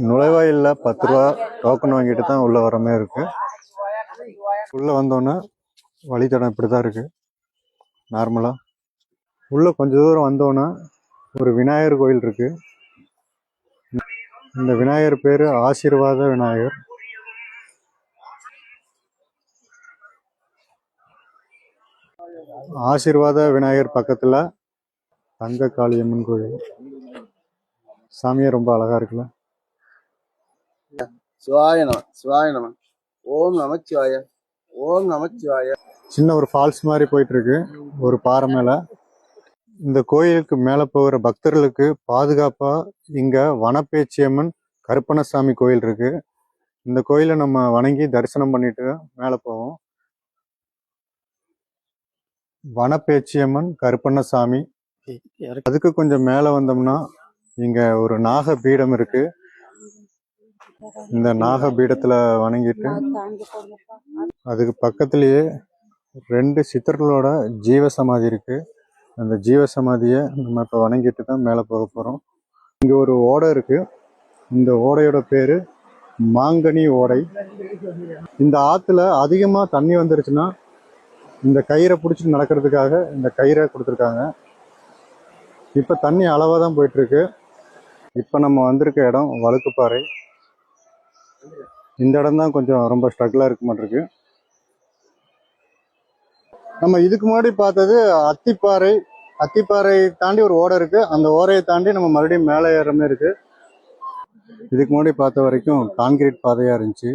நுழைவாயில்ல 10 ரூபா டோக்கன் வாங்கிட்டு தான் உள்ள வர மாதிரி இருக்கு. உள்ள வந்தோன்னே வழித்தடம் இப்படிதான் இருக்கு. நார்மலா உள்ள கொஞ்ச தூரம் வந்தோன்னே ஒரு விநாயகர் கோயில் இருக்கு. இந்த விநாயகர் பேரு ஆசீர்வாத விநாயகர். ஆசீர்வாத விநாயகர் பக்கத்துல தங்க காளியம்மன் கோயில். சாமியே ரொம்ப அழகா இருக்குல்ல. சிவாய நம சிவாய நம ஓம் நமச்சிவாய ஓம் நமச்சிவாய. சின்ன ஒரு ஃபால்ஸ் மாதிரி போயிட்டு இருக்கு ஒரு பாறை மேல. இந்த கோயிலுக்கு மேல போகிற பக்தர்களுக்கு பாதுகாப்பா இங்க வனப்பேச்சியம்மன் கருப்பணசாமி கோயில் இருக்கு. இந்த கோயிலை நம்ம வணங்கி தரிசனம் பண்ணிட்டு மேல போவோம். வனப்பேச்சியம்மன் கருப்பண்ணசாமி. அதுக்கு கொஞ்சம் மேல வந்தோம்னா இங்க ஒரு நாக பீடம் இருக்கு. இந்த நாக பீடத்துல வணங்கிட்டு அதுக்கு பக்கத்திலேயே 2 சித்தர்களோட ஜீவ சமாதி இருக்கு. அந்த ஜீவ சமாதியை நம்ம இப்ப வணங்கிட்டு தான் மேல போக போறோம். இங்க ஒரு ஓடை இருக்கு. இந்த ஓடையோட பேரு மாங்கனி ஓடை. இந்த ஆத்துல அதிகமா தண்ணி வந்துருச்சுன்னா இந்த கயிறை பிடிச்சிட்டு நடக்கிறதுக்காக இந்த கயிறை கொடுத்துருக்காங்க. இப்ப தண்ணி அளவா தான் போயிட்டு இருக்கு. இப்ப நம்ம வந்திருக்க இடம் வழுக்குப்பாறை. இந்த இடம் தான் கொஞ்சம் ரொம்ப ஸ்ட்ரகிளா இருக்க மாட்டிருக்கு. நம்ம இதுக்கு முன்னாடி பார்த்தது அத்திப்பாறை. அத்திப்பாறை தாண்டி ஒரு ஓடை இருக்கு. அந்த ஓடையை தாண்டி நம்ம மறுபடியும் மேலே ஏறுற மாதிரி இருக்கு. இதுக்கு முன்னாடி பார்த்த வரைக்கும் கான்கிரீட் பாதையா இருந்துச்சு.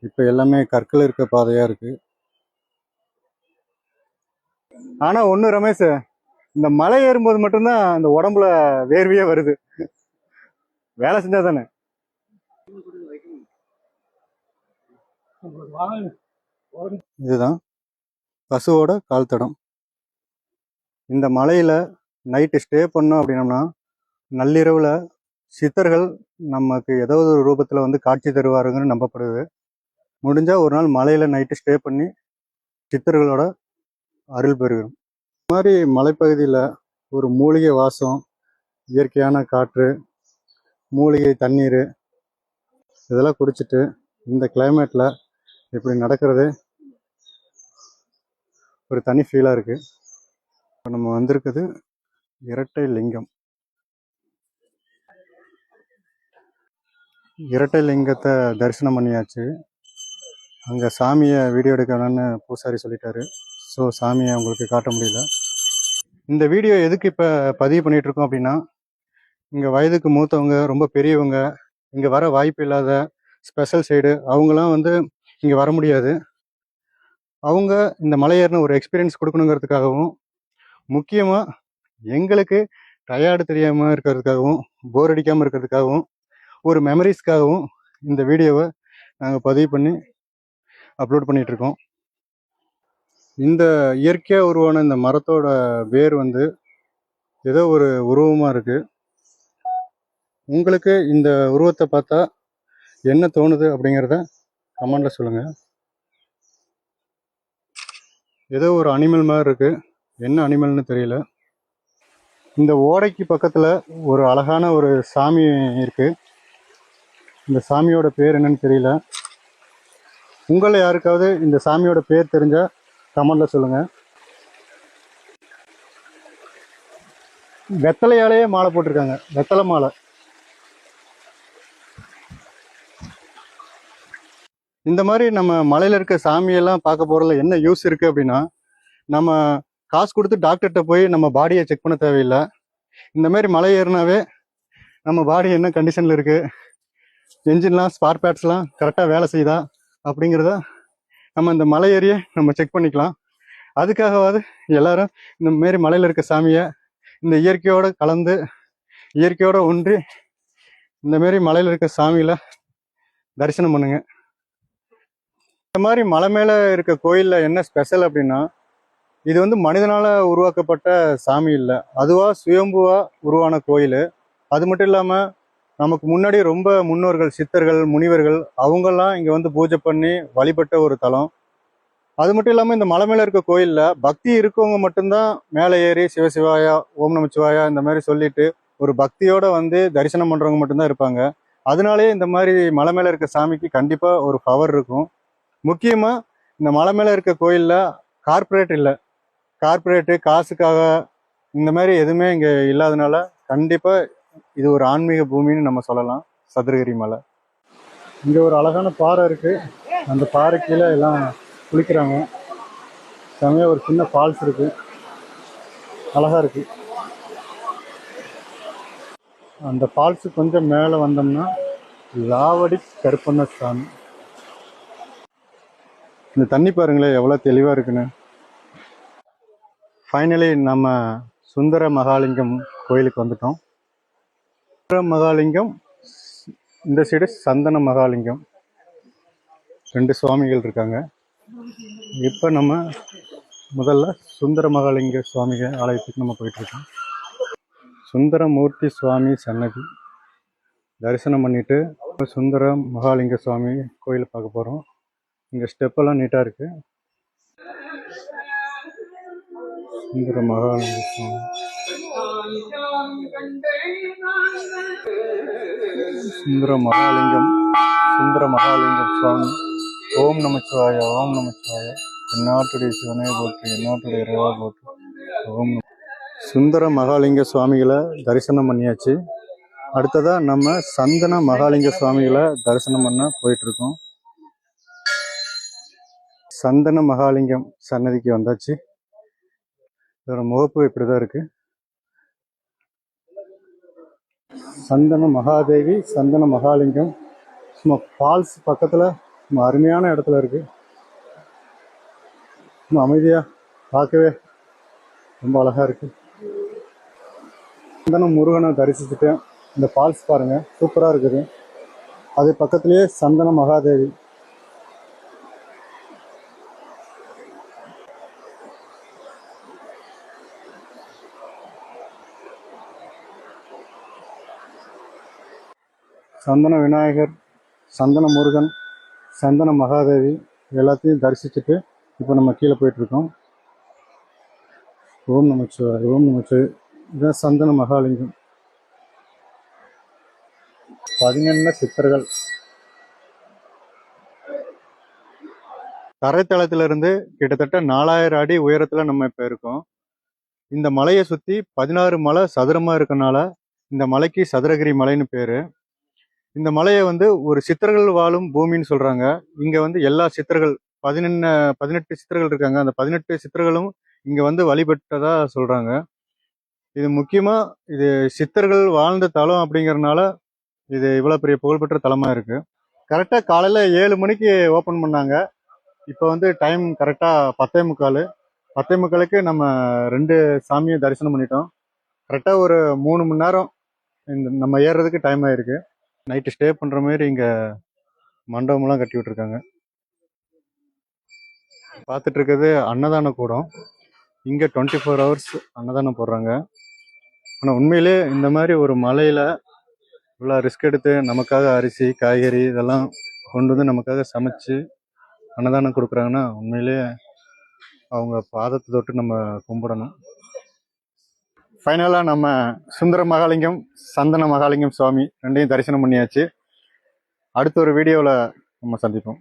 இப்ப எல்லாமே கற்கள் இருக்க பாதையா இருக்கு. ஆனா ஒண்ணு ரமேஷ், இந்த மலை ஏறும்போது மட்டும்தான் அந்த உடம்புல வேர்வையே வருது. வேலை செஞ்சா தானே. இதுதான் பசுவோட கால் தடம். இந்த மலையில நைட்டு ஸ்டே பண்ணோம் அப்படின்னோம்னா நள்ளிரவுல சித்தர்கள் நமக்கு ஏதாவது ஒரு ரூபத்துல வந்து காட்சி தருவாருங்கன்னு நம்பப்படுது. முடிஞ்சா ஒரு நாள் மலையில நைட்டு ஸ்டே பண்ணி சித்தர்களோட அருள் பெறுகிறோம். இந்த மாதிரி மலைப்பகுதியில ஒரு மூலிகை வாசம், இயற்கையான காற்று, மூலிகை தண்ணீர் இதெல்லாம் குடிச்சிட்டு இந்த கிளைமேட்ல இப்படி நடக்கிறது ஒரு தனி ஃபீலா இருக்கு. இப்போ நம்ம வந்திருக்குது இரட்டை லிங்கம். இரட்டை லிங்கத்தை தரிசனம் பண்ணியாச்சு. அங்கே சாமியை வீடியோ எடுக்கணும்னு பூசாரி சொல்லிட்டாரு. ஸோ சாமியை உங்களுக்கு காட்ட முடியல. இந்த வீடியோ எதுக்கு இப்போ பதிவு பண்ணிட்டு இருக்கோம் அப்படின்னா, இங்கே வயதுக்கு மூத்தவங்க, ரொம்ப பெரியவங்க, இங்கே வர வாய்ப்பு இல்லாத ஸ்பெஷல் சைடு அவங்களாம் வந்து இங்கே வர முடியாது. அவங்க இந்த மலையேறின ஒரு எக்ஸ்பீரியன்ஸ் கொடுக்கணுங்கிறதுக்காகவும், முக்கியமாக எங்களுக்கு டயர்டு தெரியாமல் இருக்கிறதுக்காகவும், போர் அடிக்காமல் இருக்கிறதுக்காகவும், ஒரு மெமரிஸ்க்காகவும் இந்த வீடியோவை நாங்கள் பதிவு பண்ணி அப்லோட் பண்ணிகிட்ருக்கோம். இந்த இயற்கையாக உருவான இந்த மரத்தோட வேர் வந்து ஏதோ ஒரு உருவமாக இருக்குது. உங்களுக்கு இந்த உருவத்தை பார்த்தா என்ன தோணுது அப்படிங்கிறத கமெண்டில் சொல்லுங்கள். ஏதோ ஒரு அனிமல் மாதிரி இருக்கு. என்ன அனிமல்னு தெரியல. இந்த ஓடைக்கு பக்கத்துல ஒரு அழகான ஒரு சாமி இருக்கு. இந்த சாமியோட பேர் என்னன்னு தெரியல. உங்களை யாருக்காவது இந்த சாமியோட பேர் தெரிஞ்சா கமெண்ட்ல சொல்லுங்க. வெத்தலையாலேயே மாலை போட்டிருக்காங்க. வெத்தலை மாலை. இந்த மாதிரி நம்ம மலையில இருக்க சாமியெல்லாம் பார்க்க போறதுல என்ன யூஸ் இருக்கு அப்படின்னா, நம்ம காசு கொடுத்து டாக்டர்கிட்ட போய் நம்ம பாடியை செக் பண்ண தேவையில்லை. இந்த மாதிரி மலை ஏறினாவே நம்ம பாடி என்ன கண்டிஷன்ல இருக்கு, என்ஜின்லாம் ஸ்பார் பேட்ஸ்லாம் கரெக்டாக வேலை செய்யுதா அப்படிங்கிறத நம்ம இந்த மலை ஏறியை நம்ம செக் பண்ணிக்கலாம். அதுக்காகவாது எல்லாரும் இந்த மாரி மலையில் இருக்க சாமியை இந்த இயற்கையோடு கலந்து, இயற்கையோடு ஒன்றி இந்த மாரி மலையில் இருக்க சாமியில தரிசனம் பண்ணுங்க. இந்த மாதிரி மலை மேலே இருக்க கோயிலில் என்ன ஸ்பெஷல் அப்படின்னா, இது வந்து மனிதனால் உருவாக்கப்பட்ட சாமி இல்லை, அதுவாக சுயம்புவாக உருவான கோயில். அது மட்டும் இல்லாமல் நமக்கு முன்னாடி ரொம்ப முன்னோர்கள், சித்தர்கள், முனிவர்கள் அவங்கெல்லாம் இங்கே வந்து பூஜை பண்ணி வழிபட்ட ஒரு தலம். அது மட்டும் இல்லாமல் இந்த மலை மேலே இருக்க கோயிலில் பக்தி இருக்கவங்க மட்டும்தான் மேலே ஏறி சிவசிவாயா, ஓம் நமச்சிவாயா இந்த மாதிரி சொல்லிட்டு ஒரு பக்தியோட வந்து தரிசனம் பண்றவங்க மட்டும்தான் இருப்பாங்க. அதனாலேயே இந்த மாதிரி மலை மேல இருக்க சாமிக்கு கண்டிப்பா ஒரு பவர் இருக்கும். முக்கியமா இந்த மலை மேல இருக்க கோயில்ல கார்ப்பரேட் இல்லை, கார்ப்பரேட்டு காசுக்காக இந்த மாதிரி எதுவுமே இங்க இல்லாதனால கண்டிப்பா இது ஒரு ஆன்மீக பூமின்னு நம்ம சொல்லலாம். சதுரகிரி மலை. இங்க ஒரு அழகான பாறை இருக்கு. அந்த பாறை கீழே எல்லாம் குளிக்கிறாங்க. செமையா ஒரு சின்ன ஃபால்ஸ் இருக்கு, அழகா இருக்கு. அந்த ஃபால்ஸ் கொஞ்சம் மேலே வந்தோம்னா லாவடி கருப்பண்ணசாமி. இந்த தண்ணி பாருங்களேன் எவ்வளோ தெளிவாக இருக்குன்னு. ஃபைனலி நம்ம சுந்தர மகாலிங்கம் கோயிலுக்கு வந்துட்டோம். சுந்தர மகாலிங்கம், இந்த சைடு சந்தன மகாலிங்கம், ரெண்டு சுவாமிகள் இருக்காங்க. இப்போ நம்ம முதல்ல சுந்தர மகாலிங்க சுவாமிகள் ஆலயத்துக்கு நம்ம போயிட்டு இருக்கோம். சுந்தரமூர்த்தி சுவாமி சன்னதி தரிசனம் பண்ணிட்டு சுந்தர மகாலிங்க சுவாமி கோயில் பார்க்க போகிறோம். இங்கே ஸ்டெப்பெல்லாம் நீட்டாக இருக்கு. சுந்தர மகாலிங்க சுவாமி, சுந்தர மகாலிங்கம், சுந்தர மகாலிங்கம் சுவாமி. ஓம் நமச்சிவாய, ஓம் நமச்சிவாய. எந்நாட்டுடைய சிவனே போற்று, எந்நாட்டுடைய இறைவா போற்று. ஓம் நம. சுந்தர மகாலிங்க சுவாமிகளை தரிசனம் பண்ணியாச்சு. அடுத்ததா நம்ம சந்தன மகாலிங்க சுவாமிகளை தரிசனம் பண்ண போயிட்டு இருக்கோம். சந்தன மகாலிங்கம் சன்னதிக்கு வந்தாச்சு. இதோட முகப்பு இப்படிதான் இருக்கு. சந்தன மகாதேவி, சந்தன மகாலிங்கம் சும்மா ஃபால்ஸ் பக்கத்துல சும்மா அருமையான இடத்துல இருக்கு. சும்மா அமைதியா பார்க்கவே ரொம்ப அழகா இருக்கு. சந்தன முருகனை தரிசிச்சுட்டேன். இந்த ஃபால்ஸ் பாருங்க சூப்பரா இருக்குது. அது பக்கத்திலேயே சந்தன மகாதேவி. சந்தன விநாயகர், சந்தன முருகன், சந்தன மகாதேவி எல்லாத்தையும் தரிசிச்சுட்டு இப்போ நம்ம கீழே போயிட்டு இருக்கோம். ஓம் நமச்சிவாய, ஓம் நமச்சிவாய. இதுதான் சந்தன மகாலிங்கம். 11 சித்தர்கள். தரைத்தளத்திலிருந்து கிட்டத்தட்ட 4000 அடி உயரத்துல நம்ம இப்ப இருக்கோம். இந்த மலையை சுத்தி 16 மலை சதுரமா இருக்கனால இந்த மலைக்கு சதுரகிரி மலைன்னு பேரு. இந்த மலையை வந்து ஒரு சித்தர்கள் வாழும் பூமின்னு சொல்றாங்க. இங்க வந்து எல்லா சித்தர்கள் 18 சித்தர்கள் இருக்காங்க. அந்த 18 சித்தர்களும் இங்க வந்து வழிபட்டதா சொல்றாங்க. இது முக்கியமா இது சித்தர்கள் வாழ்ந்த தலம் அப்படிங்கறதுனால இது இவ்வளவு பெரிய புகழ்பெற்ற தலமா இருக்கு. கரெக்டா காலையில 7 மணிக்கு ஓபன் பண்ணாங்க. இப்போ வந்து டைம் கரெக்டா 10:45. 10:45க்கு நம்ம 2 சாமியை தரிசனம் பண்ணிட்டோம். கரெக்டா ஒரு 3 மணி நேரம் இந்த நம்ம ஏறுறதுக்கு டைம் ஆயிருக்கு. நைட்டு ஸ்டே பண்ற மாதிரி இங்க மண்டபம்லாம் கட்டி விட்டுருக்காங்க. பார்த்துட்டு இருக்கிறது அன்னதான கூடம். இங்க 24 ஹவர்ஸ் அன்னதானம் போடுறாங்க. ஆனா உண்மையிலே இந்த மாதிரி ஒரு மலையில இவ்வளோ ரிஸ்க் எடுத்து நமக்காக அரிசி காய்கறி இதெல்லாம் கொண்டு வந்து நமக்காக சமைச்சு அன்னதானம் கொடுக்குறாங்கன்னா உண்மையிலே அவங்க பாதத்தை தொட்டு நம்ம கும்பிடணும். ஃபைனலாக நம்ம சுந்தர மகாலிங்கம், சந்தன மகாலிங்கம் சுவாமி ரெண்டையும் தரிசனம் பண்ணியாச்சு. அடுத்த ஒரு வீடியோவில் நம்ம சந்திப்போம்.